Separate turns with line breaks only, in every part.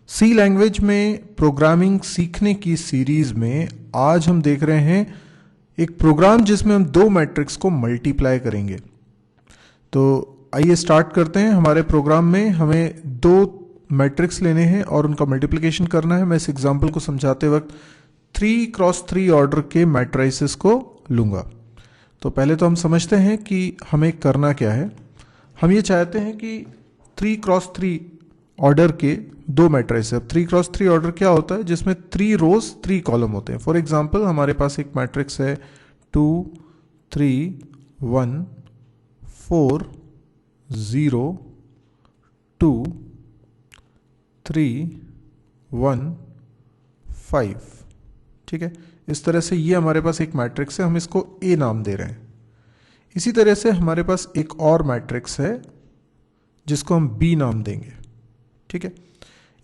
सी language में programming सीखने की सीरीज में आज हम देख रहे हैं एक प्रोग्राम जिसमें हम दो मैट्रिक्स को मल्टीप्लाई करेंगे। तो आइए स्टार्ट करते हैं। हमारे प्रोग्राम में हमें दो मैट्रिक्स लेने हैं और उनका मल्टीप्लिकेशन करना है। मैं इस एग्जांपल को समझाते वक्त 3x3 ऑर्डर के मैट्रिसेस को लूँगा। तो पहले तो हम समझते हैं कि हमें करना क्या है। हम ये चाहते हैं कि 3x3 ऑर्डर के दो मैट्रिक्स है। अब 3x3 ऑर्डर क्या होता है? जिसमें 3 रोज 3 कॉलम होते हैं। फॉर एग्जांपल हमारे पास एक मैट्रिक्स है 2 3 1 4 0 2 3 1 5। ठीक है, इस तरह से ये हमारे पास एक मैट्रिक्स है, हम इसको ए नाम दे रहे हैं। इसी तरह से हमारे पास एक और मैट्रिक्स है जिसको हम बी नाम देंगे। ठीक है,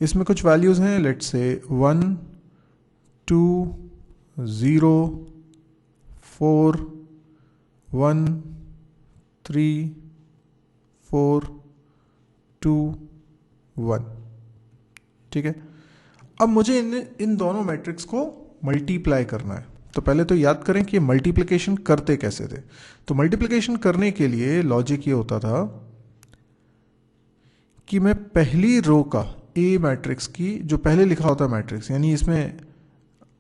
इसमें कुछ वैल्यूज हैं, लेट्स से 1 2 0 4 1 3 4 2 1। ठीक है, अब मुझे इन दोनों मैट्रिक्स को मल्टीप्लाई करना है। तो पहले तो याद करें कि मल्टीप्लिकेशन करते कैसे थे। तो मल्टीप्लिकेशन करने के लिए लॉजिक ये होता था कि मैं पहली रो का ए मैट्रिक्स की, जो पहले लिखा होता मैट्रिक्स, यानी इसमें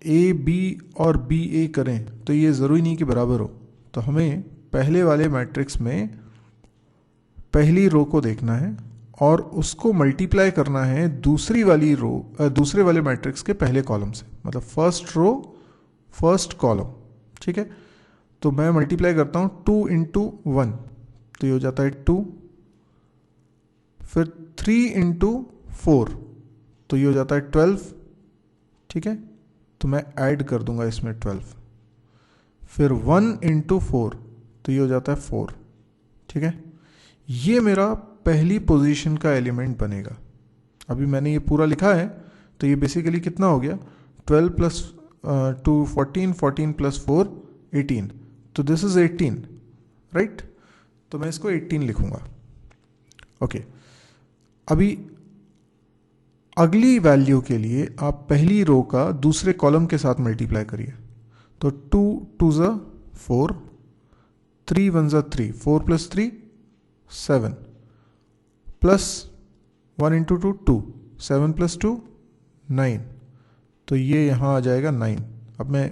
ए बी और बी ए करें तो ये ज़रूरी नहीं कि बराबर हो। तो हमें पहले वाले मैट्रिक्स में पहली रो को देखना है और उसको मल्टीप्लाई करना है दूसरी वाली रो, दूसरे वाले मैट्रिक्स के पहले कॉलम से, मतलब फर्स्ट रो फर्स्ट कॉलम। ठीक है, तो मैं मल्टीप्लाई करता हूँ 2 × 1, तो ये हो जाता है 2। फिर 3 × 4, तो ये हो जाता है 12। ठीक है, तो मैं ऐड कर दूंगा इसमें 12। फिर 1 × 4, तो ये हो जाता है 4। ठीक है, ये मेरा पहली पोजीशन का एलिमेंट बनेगा। अभी मैंने ये पूरा लिखा है, तो ये बेसिकली कितना हो गया? 12 + 2 14, 14 + 4 18, तो दिस इज 18, राइट? तो मैं इसको 18 लिखूंगा। ओके, अभी अगली वैल्यू के लिए आप पहली रो का दूसरे कॉलम के साथ मल्टीप्लाई करिए। तो 2 2 ज़ा 4, 3 1 ज़ा 3, 4 + 3 7, प्लस 1 × 2 2, 7 + 2 9, तो ये यहाँ आ जाएगा 9। अब मैं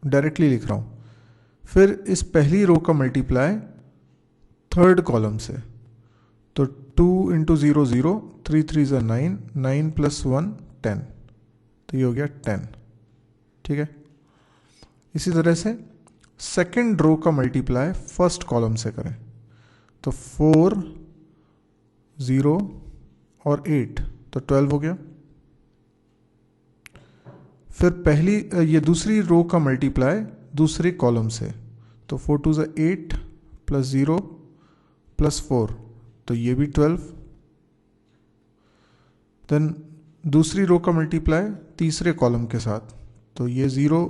डायरेक्टली लिख रहा हूँ। फिर इस पहली रो का मल्टीप्लाई थर्ड कॉलम से, तो 2 × 0 0, 3 3 ज़ा 9, 9 + 1 10, तो ये हो गया 10। ठीक है, इसी तरह से सेकेंड रो का मल्टीप्लाई फर्स्ट कॉलम से करें, तो 4 0 और 8, तो 12 हो गया। फिर पहली ये दूसरी रो का मल्टीप्लाई दूसरे कॉलम से, तो 4 2 ज़ा 8 + 0 + 4, तो ये भी 12। देन दूसरी रो का मल्टीप्लाई तीसरे कॉलम के साथ, तो ये 0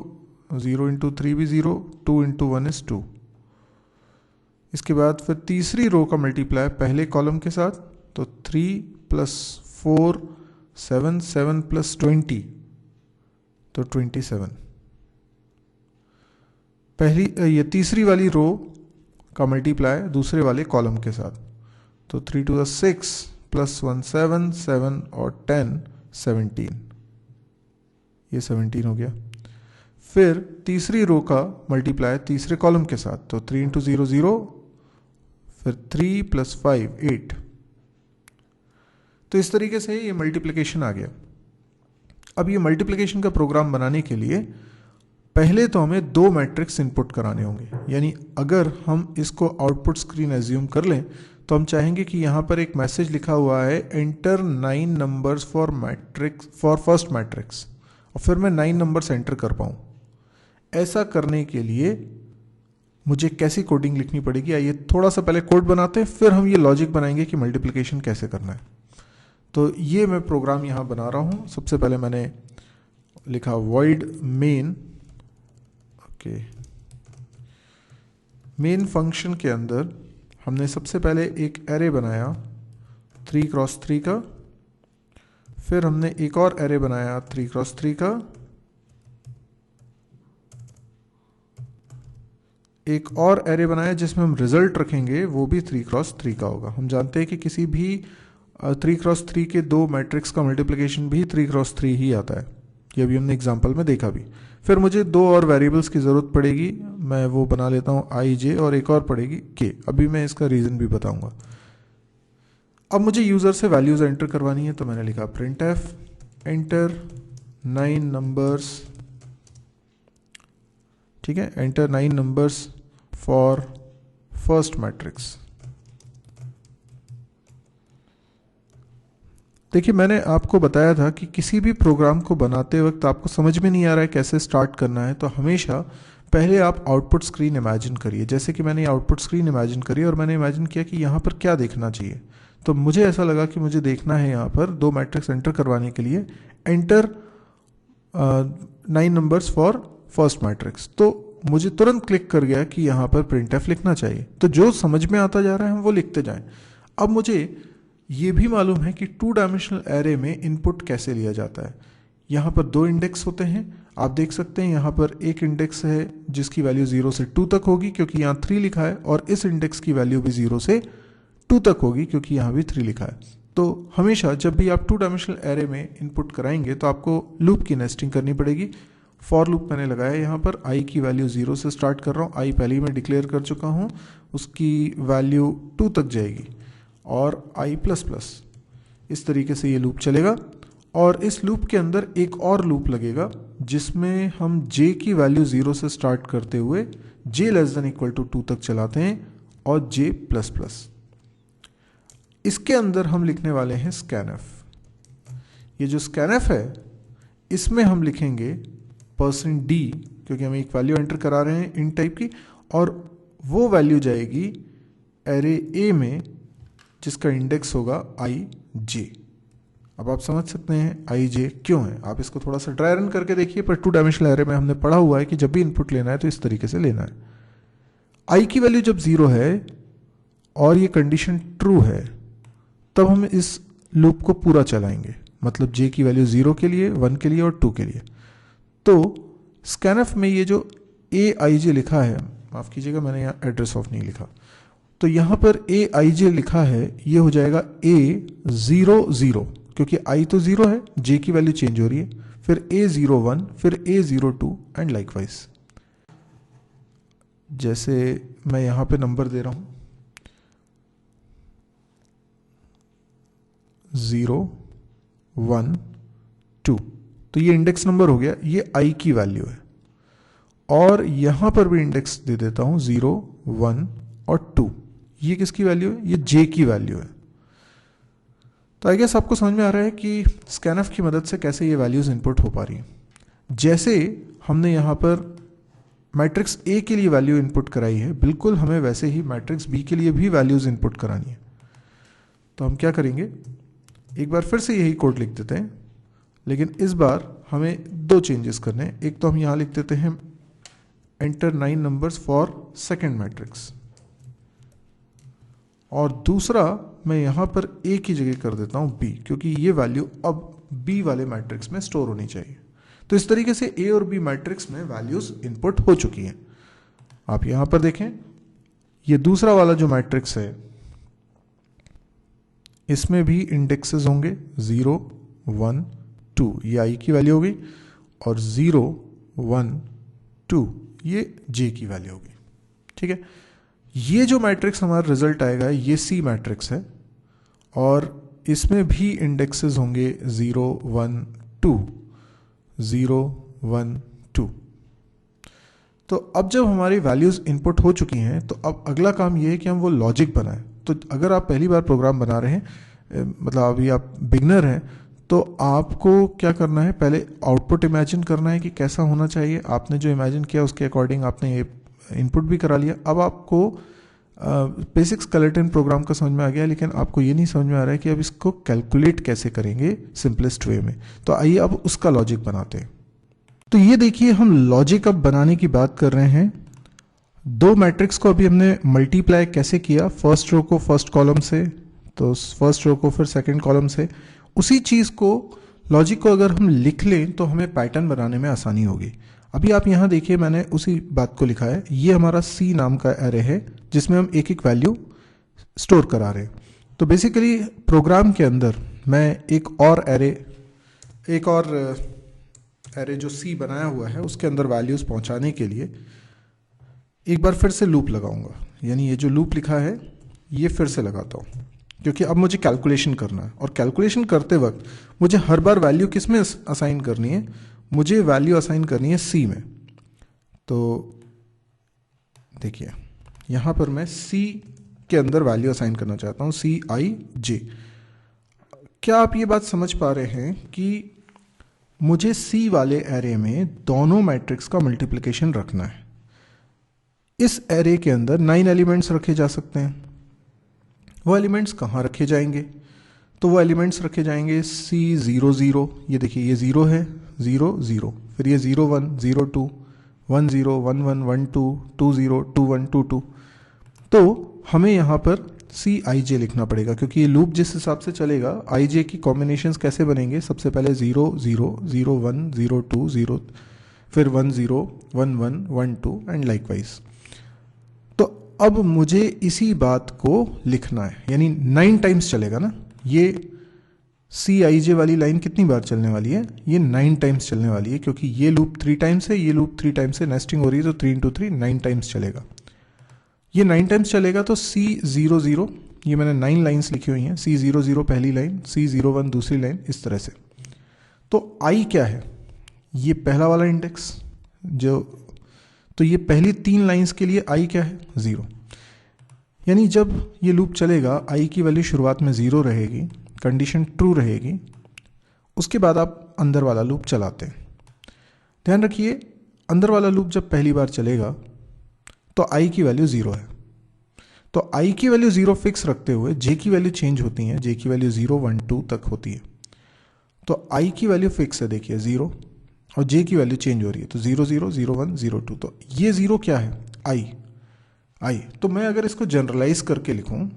0 × 3 भी 0, 2 × 1 is 2। इसके बाद फिर तीसरी रो का मल्टीप्लाई पहले कॉलम के साथ, तो 3 + 4 7, 7 + 20, तो 27। पहली ये तीसरी वाली रो का मल्टीप्लाई दूसरे वाले कॉलम के साथ, तो 3 2 ज़ा 6 + 1 7, 7 और 10 17, ये 17 हो गया। फिर तीसरी रो का मल्टीप्लाई तीसरे कॉलम के साथ, तो 3 × 0 0, फिर 3 + 5 8। तो इस तरीके से ये मल्टीप्लिकेशन आ गया। अब ये मल्टीप्लिकेशन का प्रोग्राम बनाने के लिए पहले तो हमें दो मैट्रिक्स इनपुट कराने होंगे। यानी अगर हम इसको आउटपुट स्क्रीन एज्यूम कर लें तो हम चाहेंगे कि यहाँ पर एक मैसेज लिखा हुआ है, enter 9 numbers for first matrix, और फिर मैं 9 नंबर्स एंटर कर पाऊँ। ऐसा करने के लिए मुझे कैसी कोडिंग लिखनी पड़ेगी? आइए थोड़ा सा पहले कोड बनाते हैं, फिर हम ये लॉजिक बनाएंगे कि मल्टीप्लिकेशन कैसे करना है। तो ये मैं प्रोग्राम यहाँ बना रहा हूँ। सबसे पहले मैंने लिखा void main। Okay, main function के अंदर हमने सबसे पहले एक एरे बनाया 3 × 3 का, फिर हमने एक और एरे बनाया 3x3 का, एक और एरे बनाया जिसमें हम रिजल्ट रखेंगे, वो भी 3x3 का होगा। हम जानते हैं कि किसी भी 3x3 के दो मैट्रिक्स का मल्टीप्लिकेशन भी 3x3 ही आता है, ये भी हमने एग्जांपल में देखा भी। फिर मुझे दो और वेरिएबल्स की ज़रूरत पड़ेगी, मैं वो बना लेता हूँ आई जे, और एक और पड़ेगी के। अभी मैं इसका रीज़न भी बताऊँगा। अब मुझे यूज़र से वैल्यूज़ एंटर करवानी है, तो मैंने लिखा प्रिंट एफ एंटर 9 नंबर्स, ठीक है, enter 9 numbers for first matrix. देखिए, मैंने आपको बताया था कि किसी भी प्रोग्राम को बनाते वक्त आपको समझ में नहीं आ रहा है कैसे स्टार्ट करना है, तो हमेशा पहले आप आउटपुट स्क्रीन इमेजिन करिए। जैसे कि मैंने आउटपुट स्क्रीन इमेजिन करी और मैंने इमेजिन किया कि यहाँ पर क्या देखना चाहिए, तो मुझे ऐसा लगा कि मुझे देखना है यहाँ पर दो मैट्रिक्स एंटर करवाने के लिए enter 9 numbers for first matrix. तो मुझे तुरंत क्लिक कर गया कि यहाँ पर प्रिंट एफ लिखना चाहिए। तो जो समझ में आता जा रहा है हम वो लिखते जाएं। अब मुझे ये भी मालूम है कि 2 डायमेंशनल एरे में इनपुट कैसे लिया जाता है। यहाँ पर 2 इंडेक्स होते हैं, आप देख सकते हैं यहाँ पर एक इंडेक्स है जिसकी वैल्यू 0 से 2 तक होगी क्योंकि यहाँ 3 लिखा है, और इस इंडेक्स की वैल्यू भी 0 से 2 तक होगी क्योंकि यहाँ भी 3 लिखा है। तो हमेशा जब भी आप 2 डायमेंशनल एरे में इनपुट कराएंगे तो आपको लूप की नेस्टिंग करनी पड़ेगी। फॉर लूप मैंने लगाया यहाँ पर, आई की वैल्यू 0 से स्टार्ट कर रहा हूँ, आई पहले ही मैं डिक्लेयर कर चुका हूँ, उसकी वैल्यू 2 तक जाएगी, और आई प्लस प्लस, इस तरीके से ये लूप चलेगा। और इस लूप के अंदर एक और लूप लगेगा जिसमें हम j की वैल्यू 0 से स्टार्ट करते हुए j <= 2 तक चलाते हैं, और j प्लस प्लस। इसके अंदर हम लिखने वाले हैं scanf। ये जो scanf है इसमें हम लिखेंगे %d, क्योंकि हम एक वैल्यू एंटर करा रहे हैं int टाइप की, और वो वैल्यू जाएगी एरे a में जिसका इंडेक्स होगा ij। अब आप समझ सकते हैं ij क्यों है। आप इसको थोड़ा सा ड्राई रन करके देखिए, पर 2 डायमेंशनल एरे में हमने पढ़ा हुआ है कि जब भी इनपुट लेना है तो इस तरीके से लेना है। i की वैल्यू जब 0 है और ये कंडीशन ट्रू है तब हम इस लूप को पूरा चलाएंगे, मतलब j की वैल्यू 0 के लिए, 1 के लिए और 2 के लिए। तो scanf में ये जो aij लिखा है, माफ़ कीजिएगा मैंने यहाँ एड्रेस ऑफ नहीं लिखा, तो यहाँ पर aij लिखा है, ये हो जाएगा a00, क्योंकि i तो 0 है, j की वैल्यू चेंज हो रही है, फिर a01, फिर a02 एंड लाइकवाइज। जैसे मैं यहाँ पे नंबर दे रहा हूँ 0 1 2, तो ये इंडेक्स नंबर हो गया, ये i की वैल्यू है। और यहाँ पर भी इंडेक्स दे देता हूँ 0 1 और 2, ये किसकी वैल्यू है, ये j की वैल्यू है। तो आई गेस आपको समझ में आ रहा है कि scanf की मदद से कैसे ये वैल्यूज इनपुट हो पा रही हैं। जैसे हमने यहाँ पर मैट्रिक्स A के लिए वैल्यू इनपुट कराई है, बिल्कुल हमें वैसे ही मैट्रिक्स B के लिए भी वैल्यूज इनपुट करानी है। तो हम क्या करेंगे, एक बार फिर से यही कोड लिख देते हैं, लेकिन इस बार हमें 2 चेंजेस करने हैं। एक तो हम यहाँ लिख देते हैं enter 9 numbers for second matrix, और दूसरा मैं यहाँ पर A की जगह कर देता हूँ B, क्योंकि ये वैल्यू अब B वाले मैट्रिक्स में स्टोर होनी चाहिए। तो इस तरीके से A और B मैट्रिक्स में वैल्यूज इनपुट हो चुकी हैं। आप यहाँ पर देखें, ये दूसरा वाला जो मैट्रिक्स है इसमें भी इंडेक्सेस होंगे 0 1 2, ये I की वैल्यू होगी, और 0 1 2 ये J की वैल्यू होगी। ठीक है, ये जो मैट्रिक्स हमारा रिजल्ट आएगा ये C मैट्रिक्स है, और इसमें भी इंडेक्सेस होंगे 0 1 2 0 1 2। तो अब जब हमारी वैल्यूज इनपुट हो चुकी हैं तो अब अगला काम ये है कि हम वो लॉजिक बनाएं। तो अगर आप पहली बार प्रोग्राम बना रहे हैं, मतलब अभी आप बिगनर हैं, तो आपको क्या करना है, पहले आउटपुट इमेजिन करना है कि कैसा होना चाहिए। आपने जो इमेजिन किया उसके अकॉर्डिंग आपने ये इनपुट भी करा लिया। अब आपको बेसिक स्केलेटन प्रोग्राम का समझ में आ गया, लेकिन आपको ये नहीं समझ में आ रहा है कि अब इसको कैलकुलेट कैसे करेंगे सिंपलेस्ट वे में। तो आइए अब उसका लॉजिक बनाते हैं। तो ये देखिए, हम लॉजिक अब बनाने की बात कर रहे हैं। 2 मैट्रिक्स को अभी हमने मल्टीप्लाई कैसे किया, फर्स्ट रो को फर्स्ट कॉलम से, तो फर्स्ट रो को फिर सेकंड कॉलम से, उसी चीज़ को, लॉजिक को अगर हम लिख लें तो हमें पैटर्न बनाने में आसानी होगी। अभी आप यहाँ देखिए, मैंने उसी बात को लिखा है। ये हमारा सी नाम का एरे है जिसमें हम एक एक वैल्यू स्टोर करा रहे हैं। तो बेसिकली प्रोग्राम के अंदर मैं एक और एरे जो सी बनाया हुआ है उसके अंदर वैल्यूज़ पहुँचाने के लिए एक बार फिर से लूप लगाऊंगा। यानी ये जो लूप लिखा है ये फिर से लगाता हूँ, क्योंकि अब मुझे कैलकुलेशन करना है, और कैलकुलेशन करते वक्त मुझे हर बार वैल्यू किस में असाइन करनी है, मुझे वैल्यू असाइन करनी है सी में। तो देखिए यहाँ पर मैं सी के अंदर वैल्यू असाइन करना चाहता हूँ, सी आई जे। क्या आप ये बात समझ पा रहे हैं कि मुझे सी वाले एरे में दोनों मैट्रिक्स का मल्टीप्लिकेशन रखना है। इस एरे के अंदर 9 एलिमेंट्स रखे जा सकते हैं। वो एलिमेंट्स कहाँ रखे जाएंगे? तो वो एलिमेंट्स रखे जाएंगे C0 0, ये देखिए ये 0 है, 0 0, फिर ये 0 1 0 2 1 0 1 1 1 2 2 0 2 1 2 2। तो हमें यहाँ पर CIJ लिखना पड़ेगा, क्योंकि ये लूप जिस हिसाब से चलेगा IJ की कॉम्बिनेशंस कैसे बनेंगे, सबसे पहले 0 0 0 1 0 2 0, फिर 1 0 1 1 1 2 एंड लाइकवाइज। तो अब मुझे इसी बात को लिखना है, यानी 9 टाइम्स चलेगा ना। ये CIJ वाली लाइन कितनी बार चलने वाली है? ये 9 टाइम्स चलने वाली है, क्योंकि ये लूप 3 टाइम्स है, ये लूप 3 टाइम्स है, नेस्टिंग हो रही है, तो 3 × 3 9 टाइम्स चलेगा। ये 9 टाइम्स चलेगा तो C0 0, ये मैंने 9 लाइन्स लिखी हुई हैं, C0 0 पहली लाइन, C0 1 दूसरी लाइन, इस तरह से। तो I क्या है? ये पहला वाला इंडेक्स जो, तो ये पहली 3 लाइन्स के लिए I क्या है? 0। यानी जब ये लूप चलेगा I की वैल्यू शुरुआत में 0 रहेगी, कंडीशन ट्रू रहेगी, उसके बाद आप अंदर वाला लूप चलाते हैं। ध्यान रखिए, अंदर वाला लूप जब पहली बार चलेगा तो I की वैल्यू 0 है। तो I की वैल्यू 0 फिक्स रखते हुए J की वैल्यू चेंज होती है, J की वैल्यू 0 1 2 तक होती है। तो I की वैल्यू फिक्स है, देखिए 0, और J की वैल्यू चेंज हो रही है, तो 0 0 0 1 0 2। तो ये 0 क्या है? I। तो मैं अगर इसको जनरलाइज करके लिखूं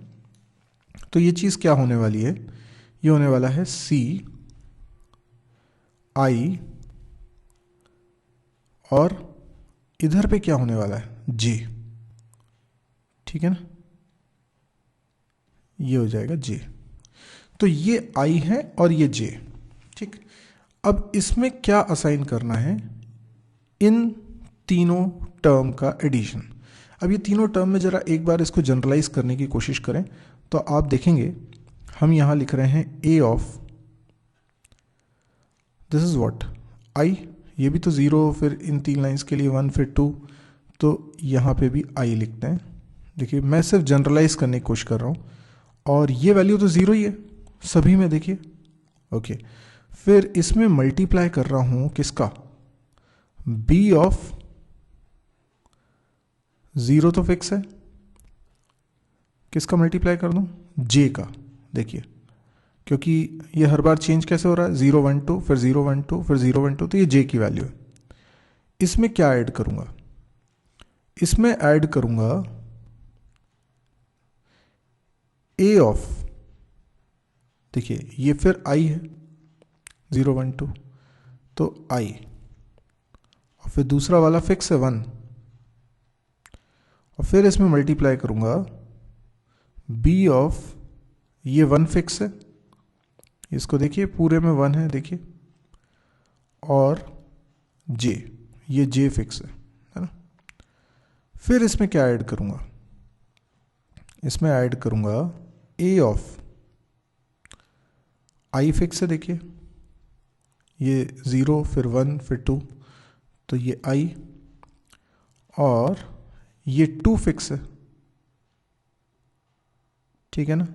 तो ये चीज़ क्या होने वाली है? ये होने वाला है C I, और इधर पे क्या होने वाला है? J। ठीक है ना, ये हो जाएगा J। तो ये I है और ये J। ठीक, अब इसमें क्या असाइन करना है? इन तीनों टर्म का एडिशन। अब ये तीनों टर्म में ज़रा एक बार इसको जनरलाइज करने की कोशिश करें तो आप देखेंगे हम यहाँ लिख रहे हैं A of, this is what, I। ये भी तो 0, फिर इन 3 लाइन्स के लिए 1, फिर 2, तो यहाँ पे भी I लिखते हैं। देखिए मैं सिर्फ जनरलाइज करने की कोशिश कर रहा हूँ, और ये वैल्यू तो 0 ही है सभी में, देखिए। ओके, फिर इसमें मल्टीप्लाई कर रहा हूँ किसका? B ऑफ 0 तो फिक्स है, किसका मल्टीप्लाई कर दूँ? J का। देखिए क्योंकि ये हर बार चेंज कैसे हो रहा है, 0 1 2, फिर 0 1 2, फिर 0 1 2, तो ये J की वैल्यू है। इसमें क्या ऐड करूँगा? इसमें ऐड करूँगा A ऑफ, देखिए ये फिर I है, 0 1 2, तो I, और फिर दूसरा वाला फिक्स है 1, और फिर इसमें मल्टीप्लाई करूँगा B ऑफ, ये 1 फिक्स है, इसको देखिए पूरे में 1 है, देखिए, और J, ये J फिक्स है ना। फिर इसमें क्या ऐड करूँगा? इसमें ऐड करूँगा A ऑफ, I फिक्स है, देखिए ये 0, फिर 1, फिर 2, तो ये I, और ये 2 फिक्स है। ठीक है ना।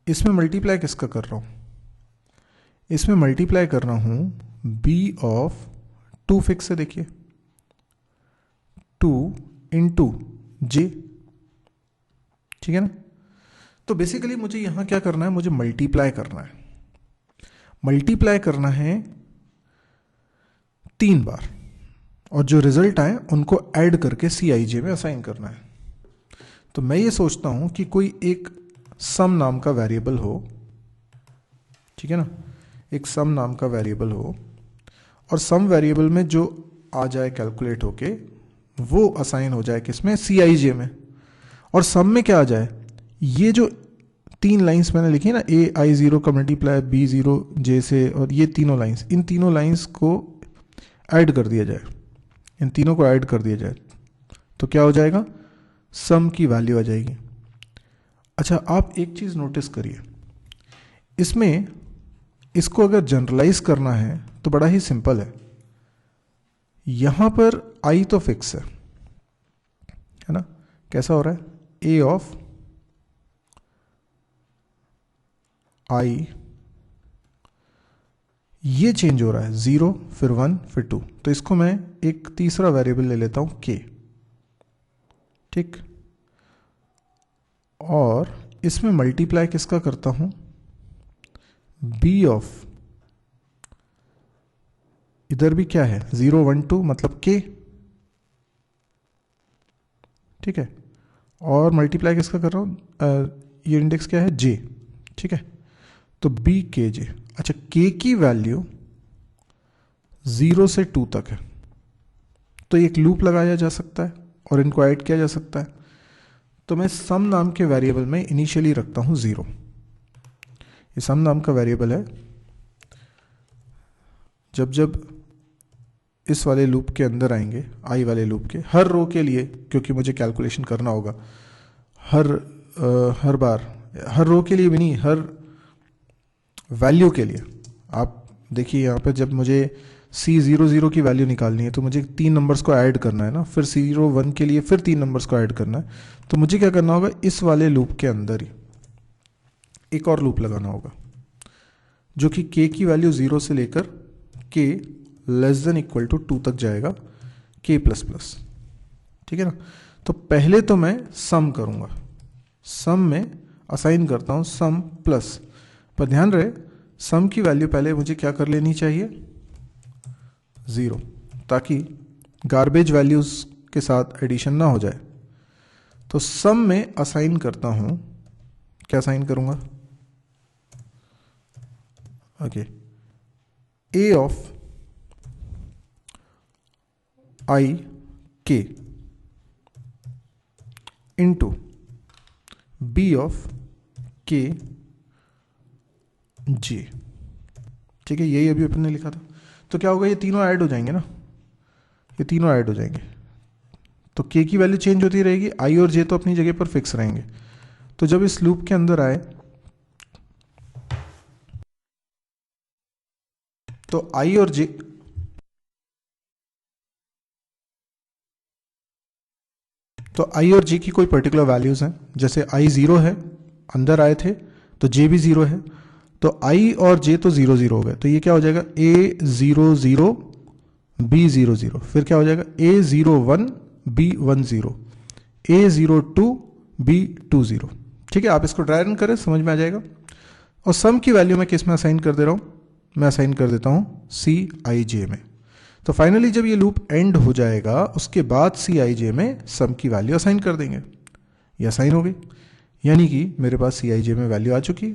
इसमें मल्टीप्लाई किसका कर रहा हूँ? इसमें मल्टीप्लाई कर रहा हूँ B ऑफ 2 फिक्स है, देखिए 2 इंटू J। ठीक है ना। तो बेसिकली मुझे यहाँ क्या करना है? मुझे मल्टीप्लाई करना है। मल्टीप्लाई करना है 3 बार, और जो रिजल्ट आए उनको ऐड करके CIJ में असाइन करना है। तो मैं ये सोचता हूँ कि कोई एक सम नाम का वेरिएबल हो, ठीक है ना, एक सम नाम का वेरिएबल हो और सम वेरिएबल में जो आ जाए कैलकुलेट होके वो असाइन हो जाए किसमें, CIJ में। और सम में क्या आ जाए, ये जो 3 लाइंस मैंने लिखी ना, AI0 का मल्टीप्लाई B0 J से, और ये तीनों लाइंस, इन तीनों लाइंस को ऐड कर दिया जाए, इन तीनों को ऐड कर दिया जाए तो क्या हो जाएगा, सम की वैल्यू आ जाएगी। अच्छा, आप एक चीज़ नोटिस करिए, इसमें इसको अगर जनरलाइज करना है तो बड़ा ही सिंपल है। यहां पर I तो फिक्स है ना, कैसा हो रहा है, A ऑफ I ये चेंज हो रहा है, 0 फिर 1 फिर 2, तो इसको मैं एक तीसरा वेरिएबल ले लेता हूं K, ठीक। और इसमें मल्टीप्लाई किसका करता हूं, B ऑफ, इधर भी क्या है 0 1 2 मतलब K, ठीक है। और मल्टीप्लाई किसका कर रहा हूं, ये इंडेक्स क्या है J, ठीक है, तो BKJ। अच्छा, K की वैल्यू 0 से 2 तक है, तो एक लूप लगाया जा सकता है और इनको ऐड किया जा सकता है। तो मैं सम नाम के वेरिएबल में इनिशियली रखता हूं 0, ये सम नाम का वेरिएबल है। जब जब इस वाले लूप के अंदर आएंगे, I वाले लूप के हर रो के लिए, क्योंकि मुझे कैलकुलेशन करना होगा हर बार, हर रो के लिए भी नहीं, हर वैल्यू के लिए। आप देखिए यहाँ पे जब मुझे C00 की वैल्यू निकालनी है तो मुझे 3 नंबर्स को ऐड करना है ना, फिर C01 के लिए फिर 3 नंबर्स को ऐड करना है, तो मुझे क्या करना होगा, इस वाले लूप के अंदर ही एक और लूप लगाना होगा जो कि K की वैल्यू 0 से लेकर K less than equal to 2 तक जाएगा, K प्लस प्लस, ठीक है ना। तो पहले तो मैं सम करूंगा, सम में असाइन करता हूं सम प्लस, पर ध्यान रहे सम की वैल्यू पहले मुझे क्या कर लेनी चाहिए, 0, ताकि गार्बेज वैल्यूज के साथ एडिशन ना हो जाए। तो सम में असाइन करता हूं, क्या असाइन करूंगा, okay, A of I K into B of K J, ठीक है, यही अभी अपन ने लिखा था। तो क्या होगा, ये तीनों ऐड हो जाएंगे ना, ये तीनों ऐड हो जाएंगे, तो K की वैल्यू चेंज होती रहेगी, I और J तो अपनी जगह पर फिक्स रहेंगे। तो जब इस लूप के अंदर आए तो I और J, तो I और J की कोई पर्टिकुलर वैल्यूज हैं, जैसे I 0 है, अंदर आए थे तो J भी 0 है, तो I और J तो 0 0 हो गए, तो ये क्या हो जाएगा, A 0 0 B 0 0, फिर क्या हो जाएगा A 0 1 B 1 0, A 0 2 B 2 0, ठीक है। आप इसको ड्राई रन करें, समझ में आ जाएगा। और सम की वैल्यू मैं किस में असाइन कर दे रहा हूँ, मैं असाइन कर देता हूँ CIJ में। तो फाइनली जब ये लूप एंड हो जाएगा उसके बाद CIJ में सम की वैल्यू असाइन कर देंगे, ये असाइन हो गई, यानी कि मेरे पास CIJ में वैल्यू आ चुकी,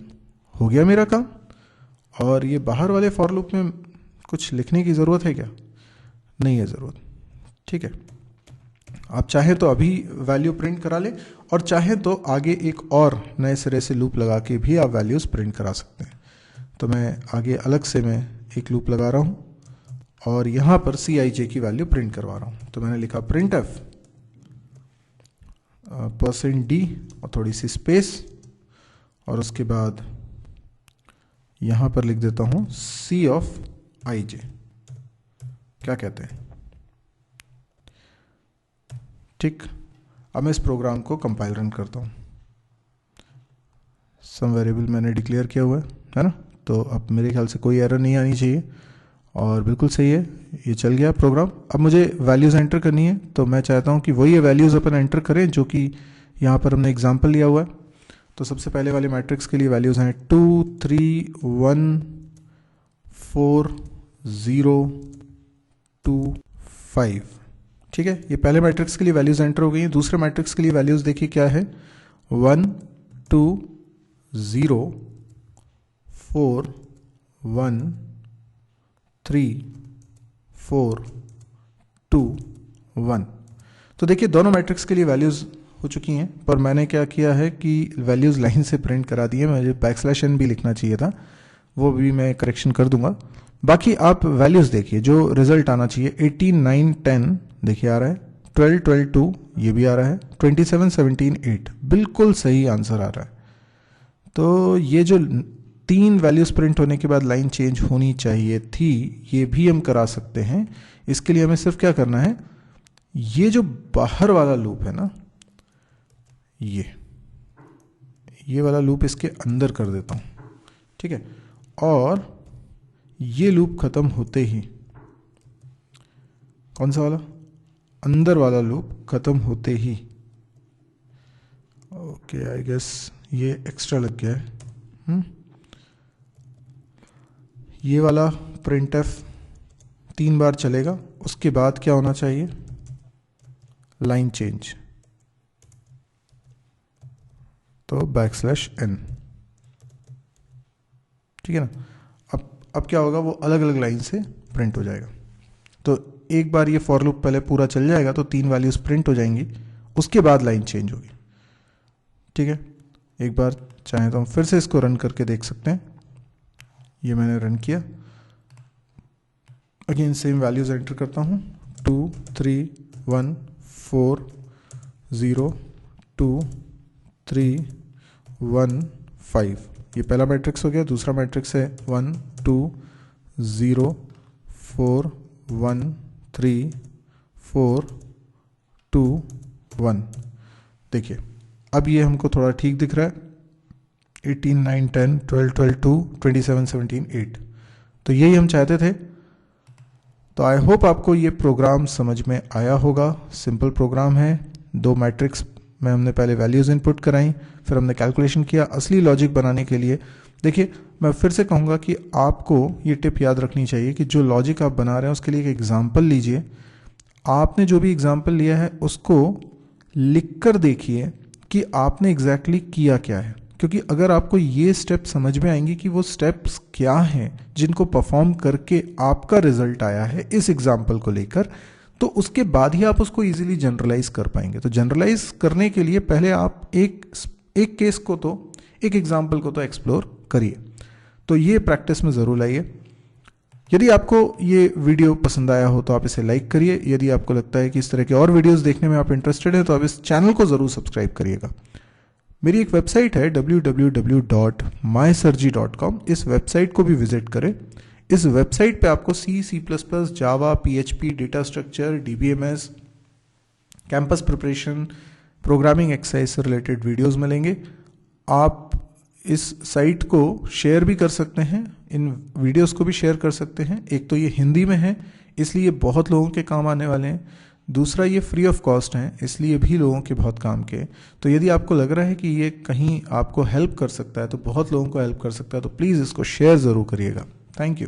हो गया मेरा काम। और ये बाहर वाले फॉर लूप में कुछ लिखने की ज़रूरत है क्या, नहीं है ज़रूरत, ठीक है। आप चाहें तो अभी वैल्यू प्रिंट करा लें और चाहें तो आगे एक और नए सिरे से लूप लगा के भी आप वैल्यूज़ प्रिंट करा सकते हैं। तो मैं आगे अलग से मैं एक लूप लगा रहा हूँ और यहाँ पर CIJ की वैल्यू प्रिंट करवा रहा हूँ। तो मैंने लिखा प्रिंट एफ %d और थोड़ी सी स्पेस, और उसके बाद यहाँ पर लिख देता हूँ C ऑफ IJ, क्या कहते हैं, ठीक। अब मैं इस प्रोग्राम को कंपाइल रन करता हूँ, सम वेरिएबल मैंने डिक्लेयर किया हुआ है ना, तो अब मेरे ख्याल से कोई एरर नहीं आनी चाहिए और बिल्कुल सही है, ये चल गया प्रोग्राम। अब मुझे वैल्यूज़ एंटर करनी है, तो मैं चाहता हूँ कि वही वैल्यूज़ अपन एंटर करें जो कि यहाँ पर हमने एग्जाम्पल लिया हुआ है। तो सबसे पहले वाले मैट्रिक्स के लिए वैल्यूज़ हैं 2 3 1 4 0 2 5, ठीक है। ये पहले मैट्रिक्स के लिए वैल्यूज़ एंटर हो गई हैं। दूसरे मैट्रिक्स के लिए वैल्यूज़ देखिए क्या है, 1 2 0 4 1 3 4 2 1। तो देखिए दोनों मैट्रिक्स के लिए वैल्यूज़ हो चुकी हैं, पर मैंने क्या किया है कि वैल्यूज़ लाइन से प्रिंट करा दी है। मुझे \n भी लिखना चाहिए था, वो भी मैं करेक्शन कर दूंगा। बाकी आप वैल्यूज़ देखिए, जो रिजल्ट आना चाहिए 18 9 10 देखिए आ रहा है, 12 12 2 ये भी आ रहा है, 27 17 8 बिल्कुल सही आंसर आ रहा है। तो ये जो 3 वैल्यूज़ प्रिंट होने के बाद लाइन चेंज होनी चाहिए थी, ये भी हम करा सकते हैं। इसके लिए हमें सिर्फ क्या करना है, ये जो बाहर वाला लूप है ना, ये वाला लूप इसके अंदर कर देता हूँ, ठीक है। और ये लूप खत्म होते ही, कौन सा वाला, अंदर वाला लूप खत्म होते ही, ओके आई गेस ये एक्स्ट्रा लग गया है। ये वाला printf 3 बार चलेगा, उसके बाद क्या होना चाहिए, लाइन चेंज, तो \n, ठीक है ना। अब क्या होगा, वो अलग अलग लाइन से प्रिंट हो जाएगा। तो एक बार ये फॉर लूप पहले पूरा चल जाएगा तो 3 वैल्यूज प्रिंट हो जाएंगी, उसके बाद लाइन चेंज होगी, ठीक है। एक बार चाहे तो हम फिर से इसको रन करके देख सकते हैं। ये मैंने रन किया, अगेन सेम वैल्यूज एंटर करता हूँ, 2 3 1 4 0 2 3 1 5। ये पहला मैट्रिक्स हो गया। दूसरा मैट्रिक्स है 1 2 0 4 1 3 4 2 1। देखिए अब ये हमको थोड़ा ठीक दिख रहा है, 18 9 10 12 12 2 27 17 8। तो यही हम चाहते थे। तो आई होप आपको ये प्रोग्राम समझ में आया होगा। सिंपल प्रोग्राम है, 2 मैट्रिक्स में हमने पहले वैल्यूज़ इनपुट कराई, फिर हमने कैलकुलेशन किया। असली लॉजिक बनाने के लिए देखिए, मैं फिर से कहूँगा कि आपको ये टिप याद रखनी चाहिए कि जो लॉजिक आप बना रहे हैं उसके लिए एक एग्जाम्पल लीजिए। आपने जो भी एग्जाम्पल लिया है उसको लिख कर देखिए कि आपने एग्जैक्टली किया क्या है, क्योंकि अगर आपको ये स्टेप समझ में आएंगी कि वो स्टेप्स क्या हैं जिनको परफॉर्म करके आपका रिजल्ट आया है इस एग्जाम्पल को लेकर, तो उसके बाद ही आप उसको इजीली जनरलाइज कर पाएंगे। तो जनरलाइज करने के लिए पहले आप एक केस को तो, एक एग्जाम्पल को तो एक्सप्लोर करिए। तो ये प्रैक्टिस में ज़रूर लाइए। यदि आपको ये वीडियो पसंद आया हो तो आप इसे लाइक करिए। यदि आपको लगता है कि इस तरह के और वीडियोस देखने में आप इंटरेस्टेड हैं तो आप इस चैनल को ज़रूर सब्सक्राइब करिएगा। मेरी एक वेबसाइट है www.mysirji.com। इस वेबसाइट को भी विजिट करें। इस वेबसाइट पे आपको C++, जावा, PHP, data structure, DBMS, campus preparation, programming exercise से रिलेटेड वीडियोस मिलेंगे। आप इस साइट को शेयर भी कर सकते हैं, इन वीडियोस को भी शेयर कर सकते हैं। एक तो ये हिंदी में है इसलिए बहुत लोगों के काम आने वाले हैं, दूसरा ये फ्री ऑफ कॉस्ट है इसलिए भी लोगों के बहुत काम के। तो यदि आपको लग रहा है कि ये कहीं आपको हेल्प कर सकता है, तो बहुत लोगों को हेल्प कर सकता है, तो प्लीज़ इसको शेयर ज़रूर करिएगा। Thank you.